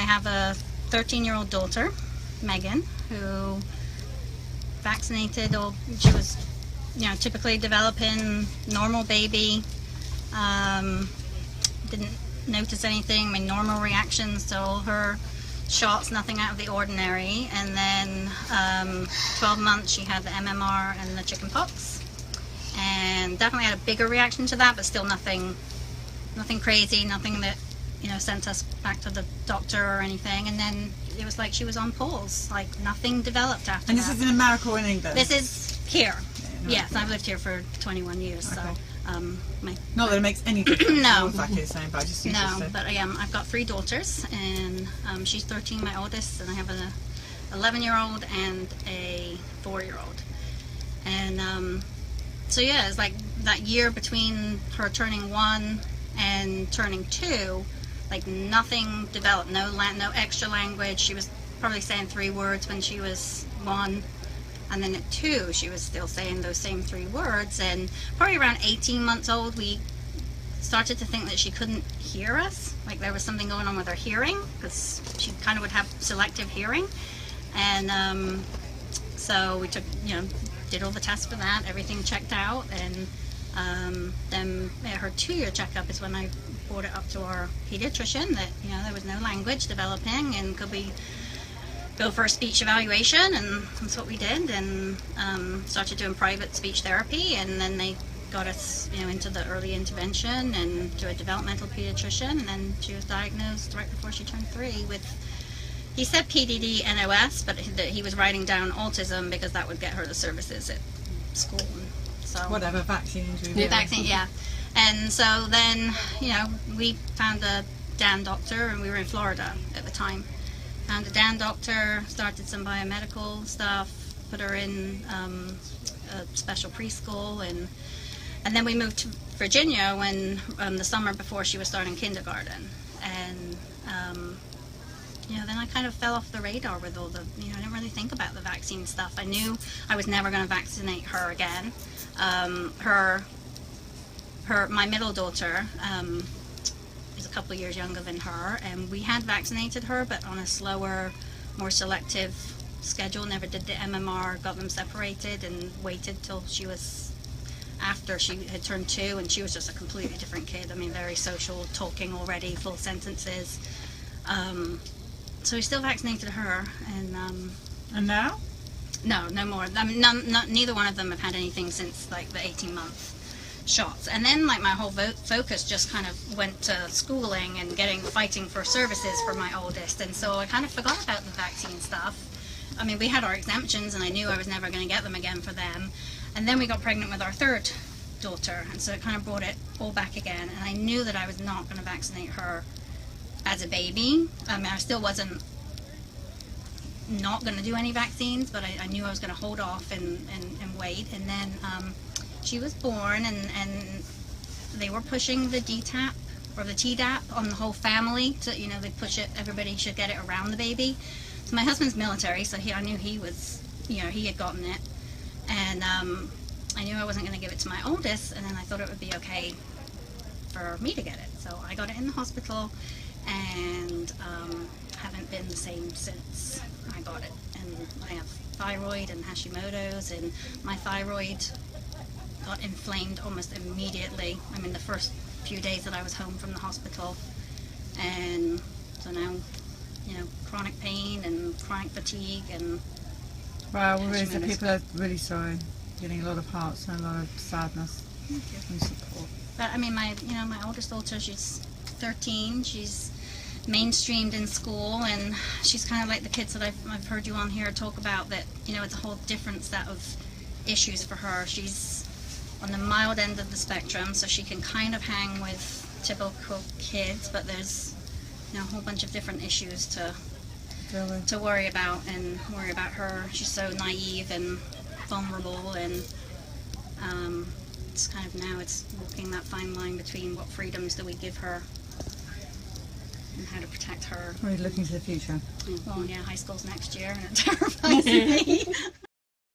have a 13-year-old daughter, Megan, who vaccinated, or she was, typically developing, normal baby. Didn't notice anything. I mean, normal reactions to all her shots, nothing out of the ordinary. And then 12 months she had the MMR and the chicken pox, and definitely had a bigger reaction to that, but still nothing crazy, nothing that sent us back to the doctor or anything. And then it was like she was on pause, like nothing developed after that. And this is in America or in England? This is here. Yes, I've lived here for 21 years, okay. so not that it makes any difference. No. Exactly the same, but I just but I've got 3 daughters, and she's 13, my oldest, and I have an 11-year-old and a 4-year-old. And so yeah, it's like that year between her turning 1 and turning 2, like nothing developed, no extra language. She was probably saying 3 words when she was 1. And then at 2, she was still saying those same 3 words. And probably around 18 months old, we started to think that she couldn't hear us. Like there was something going on with her hearing, because she kind of would have selective hearing. And so we took, did all the tests for that. Everything checked out. And then at her 2-year checkup is when I brought it up to our pediatrician that, there was no language developing, and could we go for a speech evaluation. And that's what we did, and started doing private speech therapy. And then they got us into the early intervention and to a developmental pediatrician. And then she was diagnosed right before she turned 3 with, he said PDD NOS, but he was writing down autism because that would get her the services at school. So whatever, vaccines. Yeah. And so then we found a DAN doctor, and we were in Florida at the time. Found a DAN doctor, started some biomedical stuff, put her in a special preschool, and then we moved to Virginia when the summer before she was starting kindergarten. And then I kind of fell off the radar with all the, I didn't really think about the vaccine stuff. I knew I was never going to vaccinate her again. My middle daughter is a couple of years younger than her, and we had vaccinated her, but on a slower, more selective schedule. Never did the MMR, got them separated, and waited till she was after she had turned 2, and she was just a completely different kid. I mean, very social, talking already, full sentences. So we still vaccinated her, and now? No more. I mean, neither one of them have had anything since like the 18-month shots. And then like my whole focus just kind of went to schooling and fighting for services for my oldest, and so I kind of forgot about the vaccine stuff. I mean, we had our exemptions, and I knew I was never going to get them again for them. And then we got pregnant with our 3rd daughter, and so it kind of brought it all back again. And I knew that I was not going to vaccinate her as a baby. I mean, I still wasn't not going to do any vaccines, but I knew I was going to hold off and wait. And then she was born, and they were pushing the DTaP or the Tdap on the whole family to, they push it, everybody should get it around the baby. So my husband's military, so I knew he was, he had gotten it. And I knew I wasn't going to give it to my oldest, and then I thought it would be okay for me to get it. So I got it in the hospital, and haven't been the same since I got it. And I have thyroid and Hashimoto's, and my thyroid got inflamed almost immediately. I mean, the first few days that I was home from the hospital. And so now, chronic pain and chronic fatigue and wow, really, so people are really sorry. Getting a lot of hearts and a lot of sadness and support. But I mean, my oldest daughter, she's 13. She's mainstreamed in school, and she's kind of like the kids that I've heard you on here talk about, that it's a whole different set of issues for her. She's on the mild end of the spectrum, so she can kind of hang with typical kids, but there's a whole bunch of different issues to worry about her. She's so naive and vulnerable, and it's kind of now it's walking that fine line between what freedoms do we give her and how to protect her. Really looking to the future. Well, yeah, high school's next year, and it terrifies me.